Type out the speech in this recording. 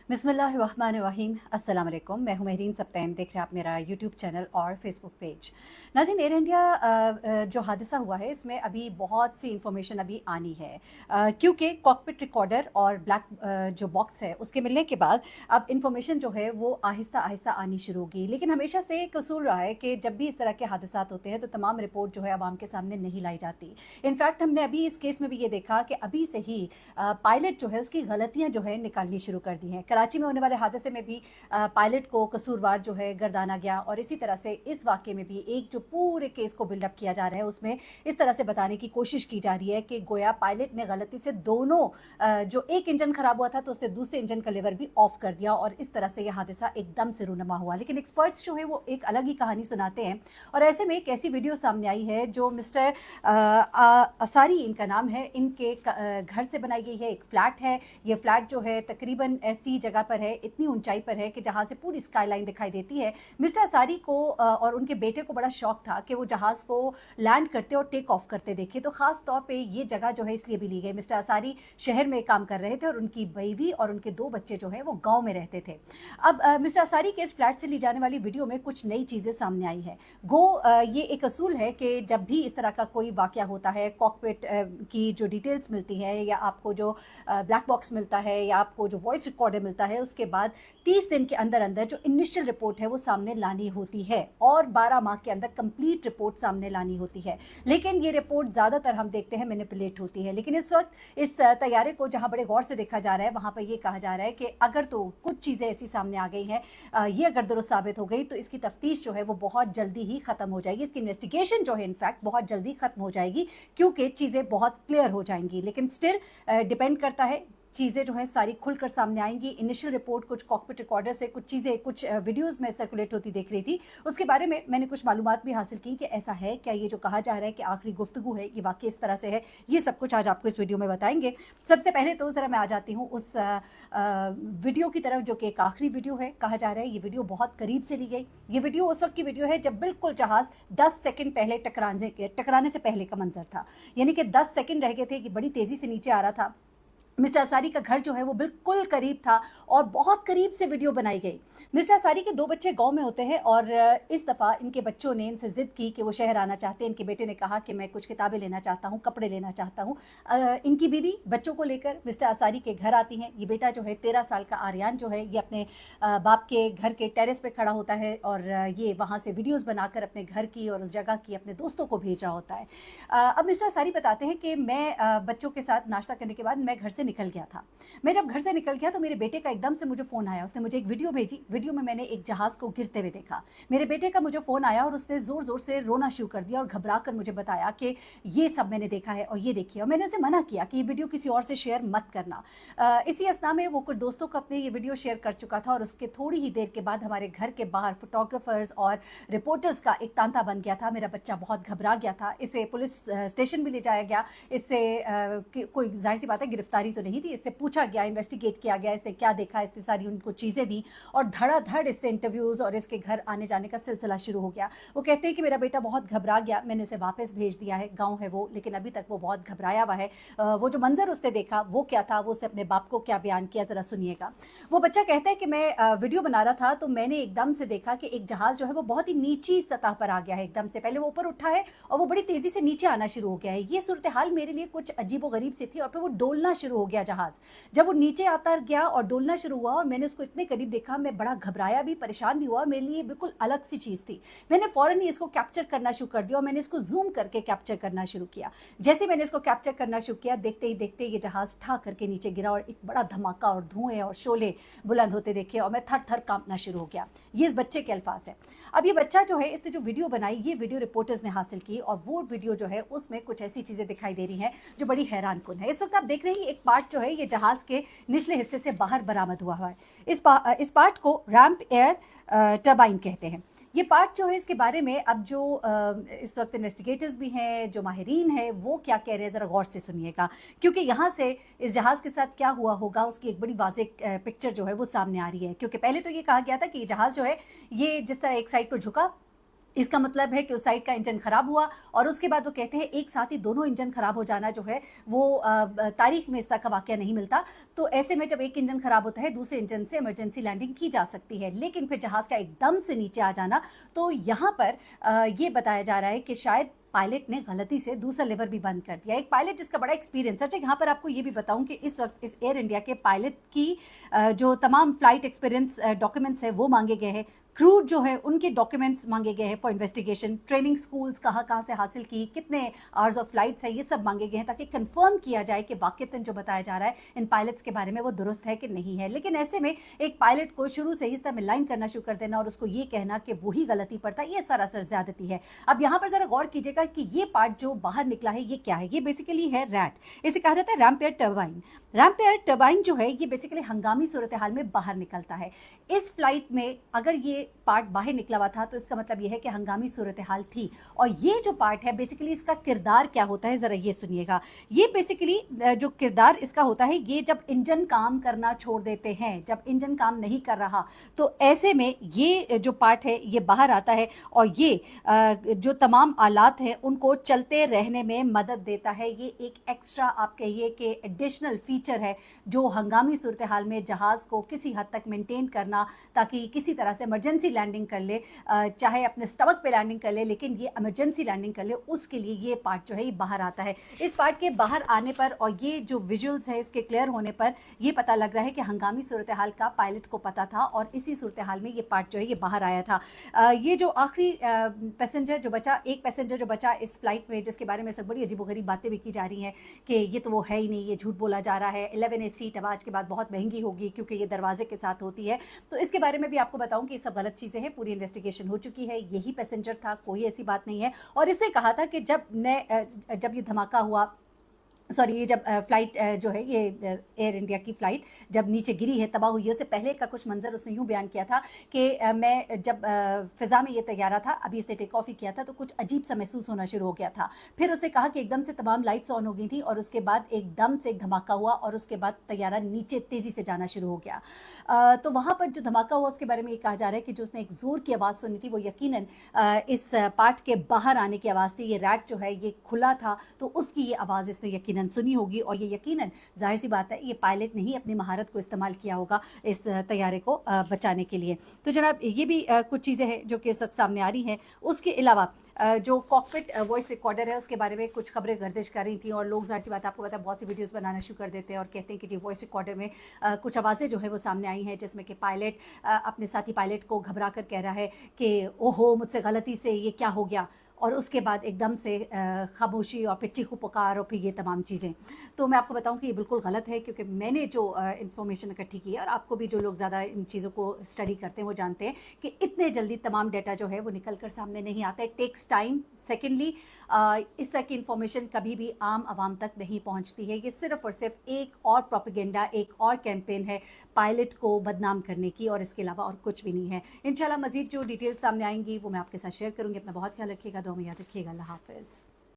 बिस्मिल्लाहिर्रहमानिर्रहीम। अस्सलाम वालेकुम। मैं हूं महरीन सब्तैन। देख रहे हैं आप मेरा यूट्यूब चैनल और फेसबुक पेज। नाज़रीन, एयर इंडिया जो हादसा हुआ है इसमें अभी बहुत सी इंफॉर्मेशन अभी आनी है, क्योंकि कॉकपिट रिकॉर्डर और ब्लैक जो बॉक्स है उसके मिलने के बाद अब इंफॉर्मेशन जो है वो आहिस्ता आहिस्ता आनी शुरू होगी। लेकिन हमेशा से एक उसूल रहा है कि जब भी इस तरह के हादसात होते हैं तो तमाम रिपोर्ट जो है आवाम के सामने नहीं लाई जाती। इनफैक्ट हमने अभी इस केस में भी ये देखा कि अभी से ही पायलट जो है उसकी गलतियां जो है निकालनी शुरू कर दी हैं। कराची में होने वाले हादसे में भी पायलट को कसूरवार जो है गर्दाना गया, और इसी तरह से इस वाक़े में भी एक जो पूरे केस को बिल्डअप किया जा रहा है उसमें इस तरह से बताने की कोशिश की जा रही है कि गोया पायलट ने गलती से दोनों जो एक इंजन खराब हुआ था तो उसने दूसरे इंजन का लीवर भी ऑफ कर दिया, और इस तरह से यह हादसा एकदम से रूनमा हुआ। लेकिन एक्सपर्ट्स जो है वो एक अलग ही कहानी सुनाते हैं, और ऐसे में एक ऐसी वीडियो सामने आई है जो मिस्टर असारी इनका नाम है, इनके घर से बनाई गई है। एक फ्लैट है, ये फ्लैट जो है तकरीबन ऐसी जगह पर है, इतनी ऊंचाई पर है कि जहां से पूरी स्काईलाइन दिखाई देती है। मिस्टर असारी को और उनके बेटे को बड़ा शौक था कि वो जहाज को लैंड करते और टेक ऑफ करते देखे, तो खास तौर पे ये जगह जो है इसलिए भी ली गई। मिस्टर असारी शहर में काम कर रहे थे और उनकी बीवी और उनके 2 बच्चे जो है वो गांव में रहते थे। अब मिस्टर असारी के इस फ्लैट से ली जाने वाली वीडियो में कुछ नई चीजें सामने आई है। ये एक असूल है कि जब भी इस तरह का कोई वाकया होता है, कॉकपिट की जो डिटेल्स मिलती है या आपको जो ब्लैक बॉक्स मिलता है या आपको जो वॉइस रिकॉर्डर मिलता है, उसके बाद 30 दिन के अंदर अंदर जो इनिशियल रिपोर्ट है वो सामने लानी होती है, और 12 माह के अंदर कंप्लीट रिपोर्ट सामने लानी होती है। लेकिन ये रिपोर्ट ज़्यादातर हम देखते हैं मैनिपुलेट होती है। लेकिन इस वक्त इस तैयारे को जहां बड़े गौर से देखा जा रहा है वहां पर यह कहा जा रहा है कि अगर तो कुछ चीज़ें ऐसी सामने आ गई हैं, ये अगर दुरुस्त साबित हो गई तो इसकी तफ्तीश जो है वो बहुत जल्दी ही खत्म हो जाएगी, इसकी इन्वेस्टिगेशन जो है इनफैक्ट बहुत जल्दी खत्म हो जाएगी, क्योंकि चीज़ें बहुत क्लियर हो जाएंगी। लेकिन स्टिल डिपेंड करता है, चीज़ें जो है सारी खुलकर सामने आएंगी। इनिशियल रिपोर्ट कुछ कॉकपिट रिकॉर्डर से कुछ चीज़ें, कुछ वीडियोस में सर्कुलेट होती देख रही थी, उसके बारे में मैंने कुछ मालूमात भी हासिल की कि ऐसा है क्या, ये जो कहा जा रहा है कि आखिरी गुफ्तगू है ये वाकई इस तरह से है, ये सब कुछ आज आपको इस वीडियो में बताएंगे। सबसे पहले तो ज़रा मैं आ जाती हूँ उस वीडियो की तरफ जो कि एक आखिरी वीडियो है। कहा जा रहा है ये वीडियो बहुत करीब से ली गई। ये वीडियो उस वक्त की वीडियो है जब बिल्कुल जहाज़ 10 सेकंड पहले टकराने से पहले का मंजर था, यानी कि 10 सेकंड रह गए थे कि बड़ी तेज़ी से नीचे आ रहा था। मिस्टर असारी का घर जो है वो बिल्कुल करीब था और बहुत करीब से वीडियो बनाई गई। मिस्टर असारी के 2 बच्चे गांव में होते हैं, और इस दफ़ा इनके बच्चों ने इनसे ज़िद की कि वो शहर आना चाहते हैं। इनके बेटे ने कहा कि मैं कुछ किताबें लेना चाहता हूँ, कपड़े लेना चाहता हूँ। इनकी बीवी बच्चों को लेकर मिस्टर असारी के घर आती हैं। ये बेटा जो है 13 साल का आर्यान जो है, ये अपने बाप के घर के टेरेस पे खड़ा होता है और ये वहाँ से वीडियोज़ बनाकर अपने घर की और उस जगह की अपने दोस्तों को भेज रहा होता है। अब मिस्टर असारी बताते हैं कि मैं बच्चों के साथ नाश्ता करने के बाद मैं घर से निकल गया था। मैं जब घर से निकल गया तो मेरे बेटे का एकदम से मुझे फ़ोन आया। उसने मुझे एक वीडियो भेजी। वीडियो में मैंने एक जहाज़ को गिरते हुए देखा। मेरे बेटे का मुझे फ़ोन आया और उसने ज़ोर ज़ोर से रोना शुरू कर दिया और घबरा कर मुझे बताया कि ये सब मैंने देखा है और ये देखिए। और मैंने उसे मना किया कि ये वीडियो किसी और से शेयर मत करना। इसी असना में वो कुछ दोस्तों को अपने ये वीडियो शेयर कर चुका था, और उसके थोड़ी ही देर के बाद हमारे घर के बाहर फोटोग्राफर्स और रिपोर्टर्स का एक तांता बन गया था। मेरा बच्चा बहुत घबरा गया था। इसे पुलिस स्टेशन भी ले जाया गया। इससे कोई जाहिर सी बात है गिरफ्तारी तो नहीं थी, इससे पूछा गया, इन्वेस्टिगेट किया गया, इसने क्या देखा, इसने सारी उनको चीज़ें दी, और धड़ाधड़ इससे इंटरव्यूज़ और इसके घर आने जाने का सिलसिला शुरू हो गया। वो कहते हैं कि मेरा बेटा बहुत घबरा गया, मैंने उसे वापस भेज दिया है, गांव है वो, लेकिन अभी तक वो बहुत घबराया हुआ है। वो जो मंजर उसने देखा वो क्या था, वो उसने अपने बाप को क्या बयान किया, ज़रा सुनिएगा। वो बच्चा कहता है कि मैं वीडियो बना रहा था तो मैंने एकदम से देखा कि एक जहाज़ जो है वो बहुत ही नीची सतह पर आ गया है। एकदम से पहले वो ऊपर उठा है और वो बड़ी तेज़ी से नीचे आना शुरू हो गया है। ये सूरत हाल मेरे लिए कुछ अजीबो गरीब सी थी, और फिर वो डोलना शुरू हो गया जहाज़। जब वो नीचे आता गया और डोलना शुरू हुआ और मैंने उसको इतने करीब देखा, मैं बड़ा घबराया भी, परेशान भी हुआ। मेरे लिए बिल्कुल अलग सी चीज़ थी। मैंने फ़ौरन ही इसको कैप्चर करना शुरू कर दिया और मैंने इसको जूम करके कैप्चर करना शुरू किया। जैसे मैंने इसको कैप्चर करना शुरू किया, देखते ही देखते ये जहाज़ ठा करके नीचे गिरा और एक बड़ा धमाका और धुएं और शोले बुलंद होते देखे, और मैं थर थर कांपना शुरू हो गया। ये इस बच्चे के अल्फाज है। अब ये बच्चा जो है, इसने जो वीडियो बनाई, ये वीडियो रिपोर्टर्स ने हासिल की, और वो वीडियो जो है उसमें कुछ ऐसी चीज़ें दिखाई दे रही हैं जो बड़ी हैरान कुन है। इस वक्त आप देख रहे हैं एक पार्ट जो है ये जहाज़ के निचले हिस्से से बाहर बरामद हुआ है। इस पार्ट को रैंप एयर टरबाइन कहते हैं। ये पार्ट जो है, इसके बारे में अब जो इस वक्त इन्वेस्टिगेटर्स भी हैं, जो माहिरीन हैं, वो क्या कह रहे हैं ज़रा गौर से सुनिएगा, क्योंकि यहाँ से इस जहाज़ के साथ क्या हुआ होगा उसकी एक बड़ी वाज़ेह पिक्चर जो है वो सामने आ रही है। क्योंकि पहले तो ये कहा गया था कि ये जहाज़ जो है ये जिस तरह एक साइड को झुका, इसका मतलब है कि उस साइड का इंजन खराब हुआ और उसके बाद वो कहते हैं एक साथ ही दोनों इंजन खराब हो जाना जो है वो तारीख में इसका का वाकया नहीं मिलता। तो ऐसे में जब एक इंजन खराब होता है दूसरे इंजन से इमरजेंसी लैंडिंग की जा सकती है, लेकिन फिर जहाज का एकदम से नीचे आ जाना, तो यहाँ पर ये बताया जा रहा है कि शायद पायलट ने गलती से दूसरा लेवर भी बंद कर दिया। एक पायलट जिसका बड़ा एक्सपीरियंस है। अच्छा, यहाँ पर आपको ये भी बताऊं कि इस वक्त इस एयर इंडिया के पायलट की जो तमाम फ्लाइट एक्सपीरियंस डॉक्यूमेंट्स है वो मांगे गए हैं। क्रू जो है उनके डॉक्यूमेंट्स मांगे गए हैं फॉर इन्वेस्टिगेशन। ट्रेनिंग स्कूल्स कहाँ कहाँ से हासिल की, कितने आवर्स ऑफ फ्लाइट्स है, ये सब मांगे गए हैं ताकि कंफर्म किया जाए कि वाकईतन जो बताया जा रहा है इन पायलट्स के बारे में वो दुरुस्त है कि नहीं है। लेकिन ऐसे में एक पायलट को शुरू से ही इस तरह मिलाइन करना शुरू कर देना और उसको ये कहना कि वही गलती पर था, ये सरासर ज्यादती है। अब यहाँ पर जरा गौर कीजिएगा कि ये पार्ट जो बाहर निकला है ये क्या है। ये बेसिकली है रैट, इसे कहा जाता है रैम्पेयर टर्बाइन। रैम्पेयर टर्बाइन जो है ये बेसिकली हंगामी सूरत हाल में बाहर निकलता है। इस फ्लाइट में अगर ये पार्ट बाहर निकला हुआ था तो इसका मतलब ये है कि हंगामी सूरत हाल थी। और ये जो पार्ट है बेसिकली इसका किरदार क्या होता है जरा ये सुनिएगा। ये बेसिकली जो किरदार इसका होता है, ये जब इंजन काम करना छोड़ देते हैं, जब इंजन काम नहीं कर रहा तो ऐसे में ये जो पार्ट है ये बाहर आता है और ये जो तमाम आलात हैं उनको चलते रहने में मदद देता है। ये एक एक्स्ट्रा आप कहिए कि एडिशनल फीचर है जो हंगामी सूरत हाल में जहाज़ को किसी हद तक मेंटेन करना, ताकि किसी तरह से इमरजेंसी लैंडिंग कर ले, चाहे अपने स्टमक पे लैंडिंग कर ले लेकिन ये इमरजेंसी लैंडिंग कर ले, उसके लिए ये पार्ट जो है ये बाहर आता है। इस पार्ट के बाहर आने पर और ये जो विजुअल्स है इसके क्लियर होने पर ये पता लग रहा है कि हंगामी सूरत हाल का पायलट को पता था और इसी सूरत हाल में ये पार्ट जो है ये बाहर आया था। ये जो आखिरी पैसेंजर जो बचा, एक पैसेंजर जो बचा इस फ्लाइट में, जिसके बारे में सब बड़ी अजीबोगरीब बातें भी की जा रही हैं कि ये तो वो है ही नहीं, ये झूठ बोला जा रहा है। 11A सीट अब आज के बाद बहुत महंगी होगी क्योंकि ये दरवाजे के साथ होती है। तो इसके बारे में भी आपको बताऊं कि ये सब गलत चीज़ें हैं, पूरी इन्वेस्टिगेशन हो चुकी है, यही पैसेंजर था, कोई ऐसी बात नहीं है। और इसने कहा था कि जब ये धमाका हुआ, सॉरी ये जब फ्लाइट जो है ये एयर इंडिया की फ़्लाइट जब नीचे गिरी है, तबाह हुई है, उससे पहले का कुछ मंजर उसने यूँ बयान किया था कि मैं जब फ़िज़ा में ये तैयारा था, अभी इसने टेक ऑफ ही किया था तो कुछ अजीब सा महसूस होना शुरू हो गया था। फिर उसने कहा कि एकदम से तमाम लाइट्स ऑन हो गई थी और उसके बाद एकदम से एक धमाका हुआ और उसके बाद तैयारा नीचे तेज़ी से जाना शुरू हो गया। तो वहाँ पर जो धमाका हुआ उसके बारे में ये कहा जा रहा है कि जो उसने एक ज़ोर की आवाज़ सुनी थी वो यकीनन इस पार्ट के बाहर आने की आवाज़ थी। ये रैट जो है ये खुला था तो उसकी ये आवाज़ इसने यकीनन सुनी होगी और ये यकीनन जाहिर सी बात है ये पायलट ने ही अपनी महारत को इस्तेमाल किया होगा इस तैयारे को बचाने के लिए। तो जनाब ये भी कुछ चीज़ें हैं जो कि इस वक्त सामने आ रही हैं। उसके अलावा जो कॉकपिट वॉइस रिकॉर्डर है उसके बारे में कुछ खबरें गर्दिश कर रही थी और लोग जाहिर सी बात आपको पता है बहुत सी वीडियोस बनाना शुरू कर देते हैं और कहते हैं कि जी वॉइस रिकॉर्डर में कुछ आवाज़ें जो है वो सामने आई हैं जिसमें कि पायलट अपने साथी पायलट को घबरा कर कह रहा है कि ओहो मुझसे गलती से ये क्या हो गया, और उसके बाद एकदम से खामोशी और फिर चीखू पुकार और फिर ये तमाम चीज़ें। तो मैं आपको बताऊं कि ये बिल्कुल गलत है क्योंकि मैंने जो इन्फॉर्मेशन इकट्ठी की है और आपको भी जो लोग ज़्यादा इन चीज़ों को स्टडी करते हैं वो जानते हैं कि इतने जल्दी तमाम डाटा जो है वो निकल कर सामने नहीं आता है, टेक्स टाइम। सेकेंडली इस तरह की इन्फॉर्मेशन कभी भी आम आवाम तक नहीं पहुँचती है। ये सिर्फ़ और सिर्फ एक और प्रोपेगेंडा, एक और कैंपेन है पायलट को बदनाम करने की और इसके अलावा और कुछ भी नहीं है। इंशाल्लाह मज़ीद जो डिटेल्स सामने आएंगी वो मैं आपके साथ शेयर करूँगी। अपना बहुत ख्याल रखिएगा, दुआ में याद रखिएगा। अल्लाह हाफ़िज़।